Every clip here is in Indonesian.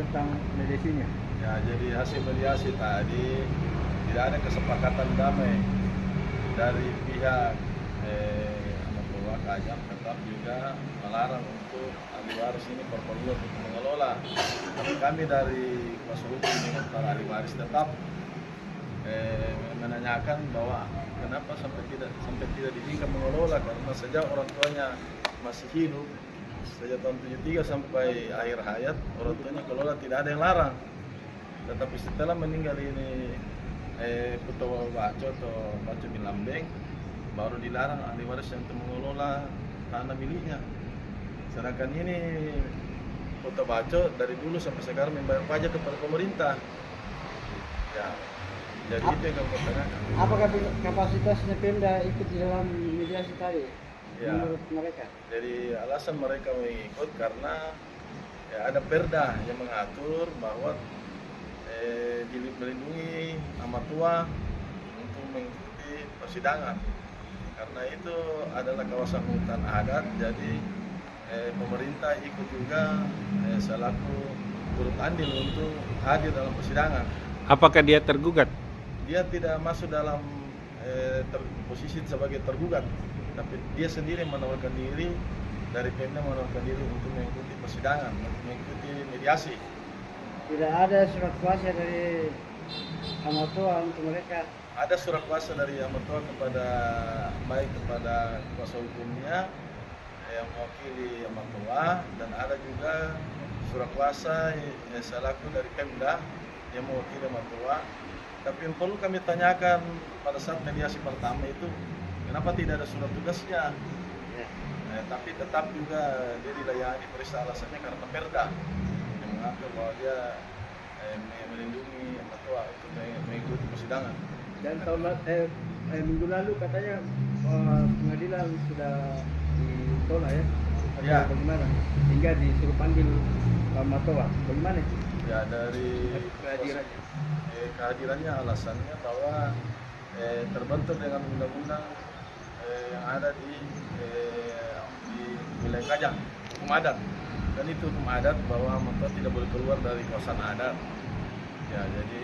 tentang mediasinya? Ya, jadi hasil mediasi tadi tidak ada kesepakatan damai dari pihak anak buah Kajang, tetap juga melarang untuk ahli waris ini berpeluang untuk mengelola. Tapi kami dari kuasa hukum dengan para ahli waris tetap menanyakan bahwa kenapa sampai tidak diizinkan mengelola, karena sejak orang tuanya masih hidup sejak tahun 73 sampai akhir hayat orang tuanya kelola, tidak ada yang larang. Tetapi setelah meninggal ini Putu Baco atau Baco bin Lambeng, baru dilarang ahli waris yang untuk mengelola tanah miliknya. Sedangkan ini Putu Baco dari dulu sampai sekarang membayar pajak kepada pemerintah. Ya, jadi itu yang kami katakan. Apakah kapasitasnya Pemda ikut di dalam mediasi tadi? Ya. Menurut mereka? Jadi alasan mereka mengikut karena ya, ada perda yang mengatur bahwa melindungi amat tua untuk mengikuti persidangan. Karena itu adalah kawasan hutan adat, jadi pemerintah ikut juga selaku turut andil untuk hadir dalam persidangan. Apakah dia tergugat? Dia tidak masuk dalam posisi sebagai tergugat, tapi dia sendiri menawarkan diri, dari Pemda menawarkan diri untuk mengikuti persidangan, mengikuti mediasi. Tidak ada surat kuasa dari Amatua untuk mereka? Ada surat kuasa dari Amatua kepada baik kepada kuasa hukumnya yang mewakili Amatua, dan ada juga surat kuasa selaku dari Pemda yang mewakili Amatua. Tapi yang perlu kami tanyakan pada saat mediasi pertama itu, kenapa tidak ada surat tugasnya? Ya. Tapi tetap juga dia dilayani, periksa alasannya karena perda yang mengatur bahwa dia melindungi Amatua untuk mengikuti persidangan. Dan minggu lalu katanya pengadilan sudah ditolak ya? Ya. Bagaimana? Hingga disuruh panggil Amatua. Bagaimana? Ya, dari Kehadirannya. kehadirannya alasannya bahwa terbentur dengan undang-undang yang ada di wilayah Kajang, hukum adat. Dan itu hukum adat bahwa Amatua tidak boleh keluar dari kawasan adat. Ya, jadi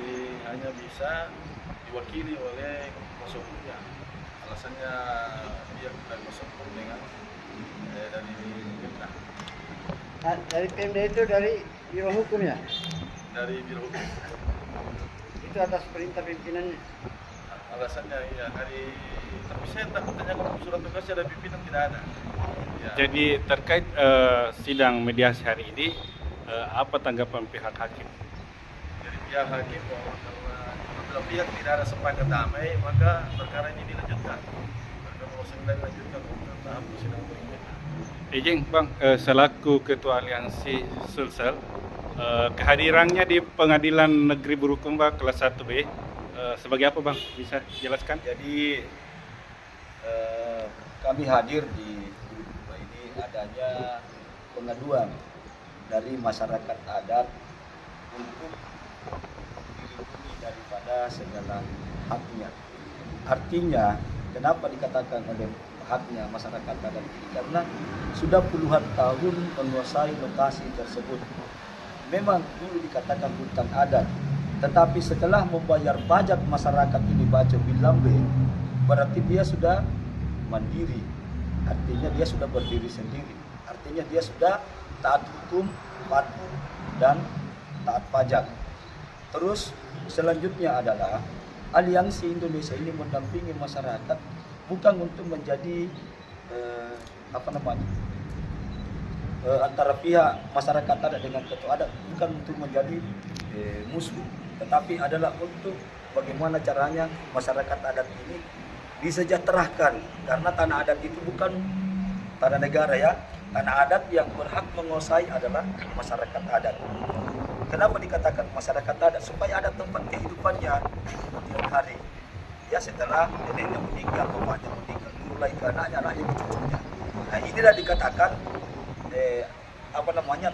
hanya bisa diwakili oleh kuasa hukumnya. Alasannya dia dari kuasa hukum dengan dari Pemda. Dari Pemda itu dari Biro Hukum ya? Dari Biro Hukum. Itu atas perintah pimpinannya? Alasannya ya dari, tapi saya takut tanya kalau surat tugasnya dari pimpinan tidak ada. Ya. Jadi terkait sidang mediasi hari ini, apa tanggapan pihak hakim? Dari pihak hakim bahwa karena apabila pihak tidak ada sepakat damai, maka perkara ini dilanjutkan. Perkara nomor 9 dilanjutkan untuk tahap persidangan berikutnya. Izin Bang, selaku Ketua Aliansi Sulsel, kehadirannya di Pengadilan Negeri Bulukumba kelas 1B, sebagai apa Bang? Bisa jelaskan? Jadi kami hadir di Bulukumba ini adanya pengaduan dari masyarakat adat untuk dilindungi daripada segala haknya. Artinya, kenapa dikatakan oleh haknya masyarakat adat ini? Karena sudah puluhan tahun menguasai lokasi tersebut. Memang dulu dikatakan hutan adat, tetapi setelah membayar pajak masyarakat ini Baco bin Lambeng, berarti dia sudah mandiri. Artinya dia sudah berdiri sendiri. Artinya dia sudah taat hukum, patuh, dan taat pajak. Terus selanjutnya adalah Aliansi Indonesia ini mendampingi masyarakat bukan untuk menjadi antara pihak masyarakat adat dengan ketua adat, bukan untuk menjadi musuh, tetapi adalah untuk bagaimana caranya masyarakat adat ini disejahterakan, karena tanah adat itu bukan tanah negara ya. Tanah adat yang berhak menguasai adalah masyarakat adat. Kenapa dikatakan masyarakat adat? Supaya ada tempat kehidupannya kemudian hari. Ya, setelah neneknya meninggal, bapaknya meninggal, mulai ke anaknya, anaknya ke cucunya. Nah, inilah dikatakan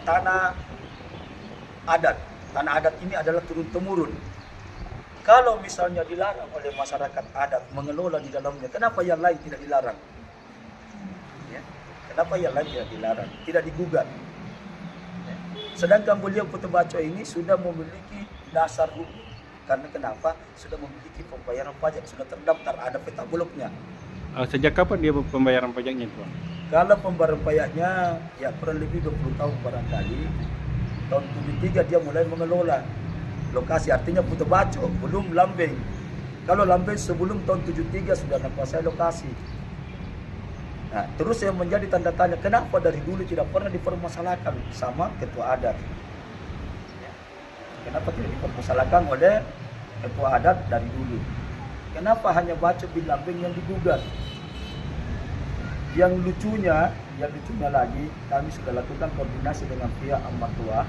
tanah adat. Tanah adat ini adalah turun temurun. Kalau misalnya dilarang oleh masyarakat adat mengelola di dalamnya, kenapa yang lain tidak dilarang? Ya. Kenapa yang lain tidak dilarang, tidak digugat? Ya. Sedangkan beliau Putu Baco ini sudah memiliki dasar hukum. Karena kenapa? Sudah memiliki pembayaran pajak, sudah terdaftar, ada peta bulognya. Sejak kapan dia pembayaran pajaknya itu, Bang? Kalau pembayaran pajaknya ya kurang lebih 20 tahun barangkali. Tahun 73 dia mulai mengelola lokasi, artinya Putu Baco, belum Lambeng. Kalau Lambeng sebelum tahun 73 sudah menguasai lokasi. Nah, terus yang menjadi tanda tanya, kenapa dari dulu tidak pernah dipermasalahkan sama ketua adat? Ya. Kenapa tidak dipermasalahkan oleh ketua adat dari dulu? Kenapa hanya Baco bin Lambeng yang digugat? Yang lucunya lagi, kami sudah lakukan koordinasi dengan pihak Amatua,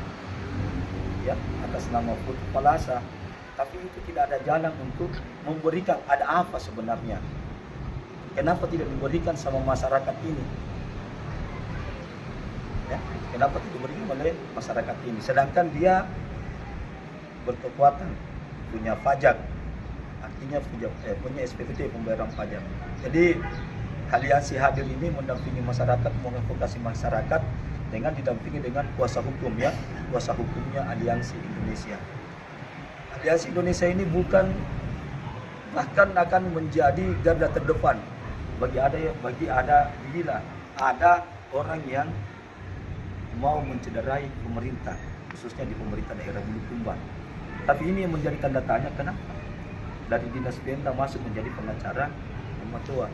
ya, atas nama Putu Palasa, tapi itu tidak ada jalan untuk memberikan ada apa sebenarnya. Kenapa tidak diberikan sama masyarakat ini? Ya, kenapa tidak diberikan oleh masyarakat ini? Sedangkan dia berkekuatan, punya pajak, artinya punya SPPT, pembayaran pajak. Jadi aliansi hadir ini mendampingi masyarakat, mengadvokasi masyarakat dengan didampingi dengan kuasa hukum, ya, kuasa hukumnya Aliansi Indonesia. Aliansi Indonesia ini bahkan akan menjadi garda terdepan bila ada orang yang mau mencederai pemerintah, khususnya di pemerintah daerah Bulukumba. Tapi ini yang menjadi tanda tanya, kenapa dari Dinas Pemda masuk menjadi pengacara Amatua.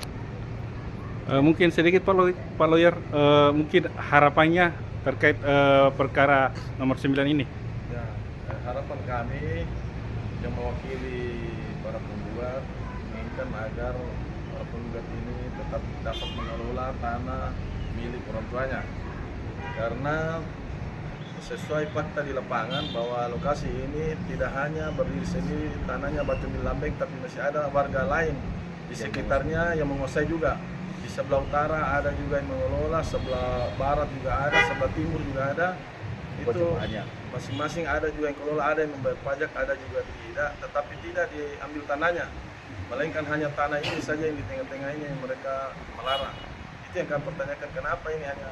Mungkin sedikit Pak Lawyer, mungkin harapannya terkait perkara nomor 9 ini. Ya, harapan kami yang mewakili para penggugat menginginkan agar para penggugat ini tetap dapat mengelola tanah milik orang tuanya, karena sesuai fakta di lapangan bahwa lokasi ini tidak hanya berdiri sendiri tanahnya Baco bin Lambeng, tapi masih ada warga lain di sekitarnya yang menguasai juga. Di sebelah utara ada juga yang mengelola, sebelah barat juga ada, sebelah timur juga ada. Itu masing-masing ada juga yang kelola, ada yang membayar pajak, ada juga tidak, tetapi tidak diambil tanahnya, melainkan hanya tanah ini saja yang di tengah-tengah ini yang mereka melarang. Itu yang kami pertanyakan, kenapa ini hanya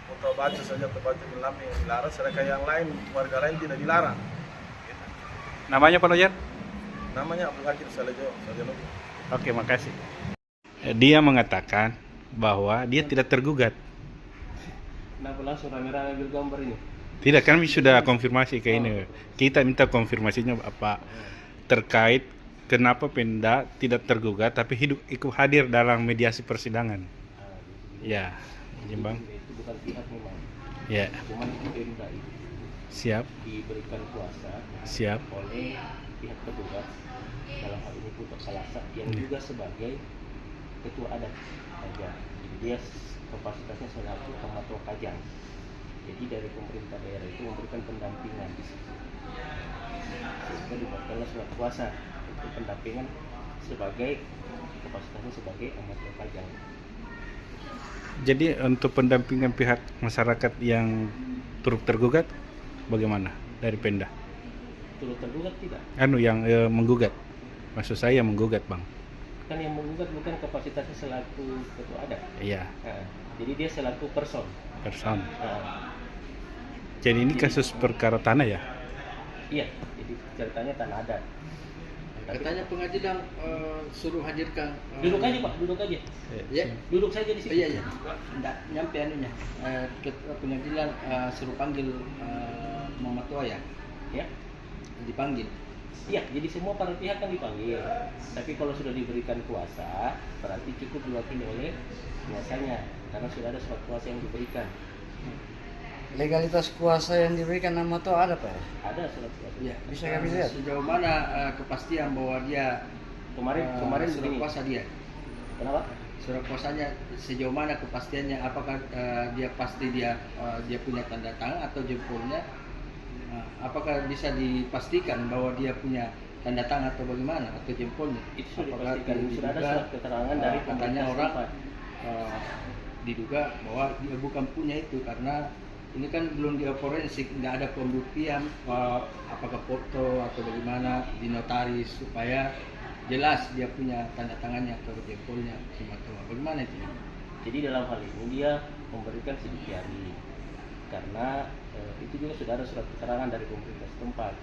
Putu Baco saja atau Baco bin Lambeng yang dilarang, sedangkan yang lain, warga lain tidak dilarang. Gitu. Namanya Pak Lawyer? Namanya Abdul Hakim Salejo. Oke, makasih. Dia mengatakan bahwa dia tidak tergugat. Kenapa langsung rame-rame ambil gambar ini? Tidak, kami sudah konfirmasi ke ini. Kita minta konfirmasinya apa terkait kenapa Pemda tidak tergugat tapi ikut hadir dalam mediasi persidangan. Ya, Bang. Itu bukan pihak memang. Ya. Cuma itu Pemda itu. Siap. Diberikan kuasa. Siap. Oleh pihak tergugat, dalam hal ini Putu Palasa yang juga sebagai ketua adat Kajang. Jadi dia kapasitasnya selaku Amatua Kajang. Jadi dari pemerintah daerah itu memberikan pendampingan di situ. Sehingga dibuatkanlah surat kuasa untuk pendampingan sebagai kapasitasnya sebagai Amatua Kajang. Jadi untuk pendampingan pihak masyarakat yang turut tergugat bagaimana dari Pemda? Turut tergugat tidak? Yang menggugat. Maksud saya yang menggugat, Bang. Kan yang menggugat bukan kapasitasnya selaku ketua adat. Iya. Nah, jadi dia selaku person. Nah, jadi ini kasus perkara tanah ya? Iya, jadi ceritanya tanah adat. Katanya pengadilan suruh hadirkan. Duduk aja Pak, duduk aja. Ya, Duduk saja di sini. iya. Enggak nyampe anunya. Pengadilan suruh panggil Mamatua ya. Ya. Dipanggil. Iya, jadi semua para pihak kan dipanggil. Tapi kalau sudah diberikan kuasa, berarti cukup diwakili oleh kuasanya, karena sudah ada surat kuasa yang diberikan. Legalitas kuasa yang diberikan nama tuh ada Pak? Ada surat kuasa. Iya, bisa kami lihat. Sejauh mana kepastian bahwa dia Kemarin surat begini. kuasa dia? Kenapa? Surat kuasanya sejauh mana kepastiannya? Apakah dia pasti dia punya tanda tangan atau jempolnya? Apakah bisa dipastikan bahwa dia punya tanda tangan atau bagaimana atau jempolnya? Itu sudah Apakah dipastikan. Sudah ada surat keterangan dari katanya orang setempat. diduga bahwa dia bukan punya itu karena ini kan belum dia forensik, nggak ada pembuktian apakah foto atau bagaimana di notaris supaya jelas dia punya tanda tangannya atau jempolnya semacam bagaimana itu? Jadi dalam hal ini dia memberikan sidik jari karena itu juga sudah ada surat keterangan dari pemerintah setempat,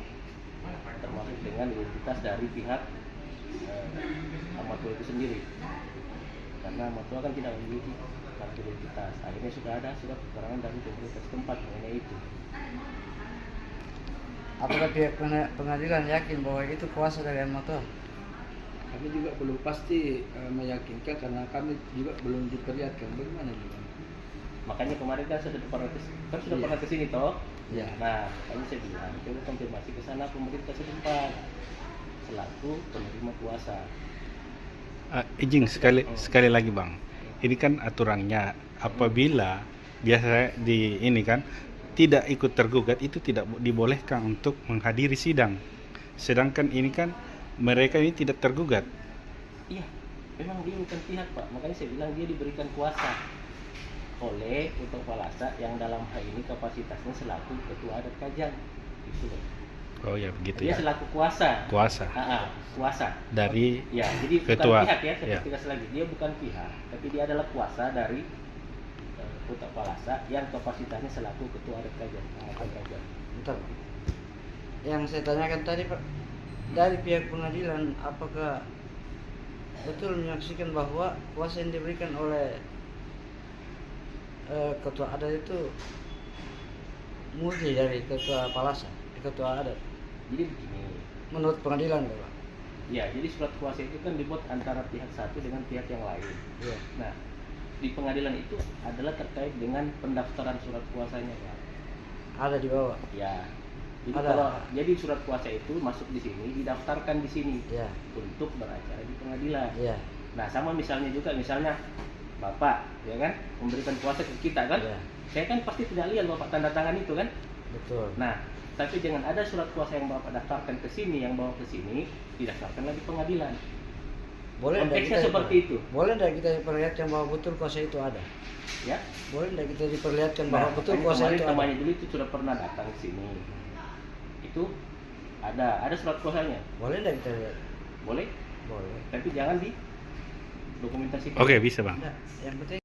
termasuk dengan identitas dari pihak Ahmad Tua itu sendiri, karena Ahmad Tua kan tidak memiliki kartu identitas. Akhirnya sudah ada surat keterangan dari pemerintah setempat mengenai itu. Apakah pihak pengadilan yakin bahwa itu kuasa dari Ahmad Tua? Kami juga belum pasti meyakinkan karena kami juga belum diperlihatkan bagaimana juga. Makanya kemarin kan sudah pernah Iya. pernah kesini toh. Ya. Nah, makanya saya bilang coba konfirmasi ke sana pemerintah setempat selaku penerima kuasa. Izin sekali lagi bang, ini kan aturannya apabila biasa di ini kan tidak ikut tergugat itu tidak dibolehkan untuk menghadiri sidang. Sedangkan ini kan mereka ini tidak tergugat. Iya, memang dia bukan pihak Pak, makanya saya bilang dia diberikan kuasa oleh Putra Palasa yang dalam hal ini kapasitasnya selaku Ketua Adat Kajang. Gitu loh. Oh ya begitu Dia ya. selaku kuasa. Kuasa Kuasa. dari Ya, jadi Ketua, bukan pihak ya, ya. tegas lagi. Dia bukan pihak, tapi dia adalah kuasa dari Putra Palasa yang kapasitasnya selaku Ketua Adat Kajang. Adat Kajang. Bentar. Yang saya tanyakan tadi Pak, dari pihak pengadilan apakah betul menyaksikan bahwa kuasa yang diberikan oleh ketua adat itu murni dari ketua Palasa, ketua adat? Jadi begini. Menurut pengadilan Pak. Ya, jadi surat kuasa itu kan dibuat antara pihak satu dengan pihak yang lain. Iya. Nah, di pengadilan itu adalah terkait dengan pendaftaran surat kuasanya, Pak. Ada di bawah. Ya. Jadi Ada. jadi surat kuasa itu masuk di sini, didaftarkan di sini Iya. untuk beracara di pengadilan. Iya. Nah, sama misalnya juga Bapak, ya kan, memberikan kuasa ke kita kan? Iya. Saya kan pasti tidak lihat Bapak tanda tangan itu kan? Betul. Nah, tapi dengan ada surat kuasa yang Bapak daftarkan ke sini, yang bawa ke sini, didaftarkan lagi pengadilan. Boleh enggak Konteksnya seperti itu. Boleh enggak kita diperlihatkan bahwa betul kuasa itu ada? Ya. Boleh enggak kita diperlihatkan bahwa betul makanya kuasa kemarin itu ada? temannya dulu itu sudah pernah datang ke sini. Itu ada surat kuasanya. Boleh enggak kita lihat? Boleh, Boleh. tapi jangan di dokumentasikan. Oke bisa bang. Enggak, yang penting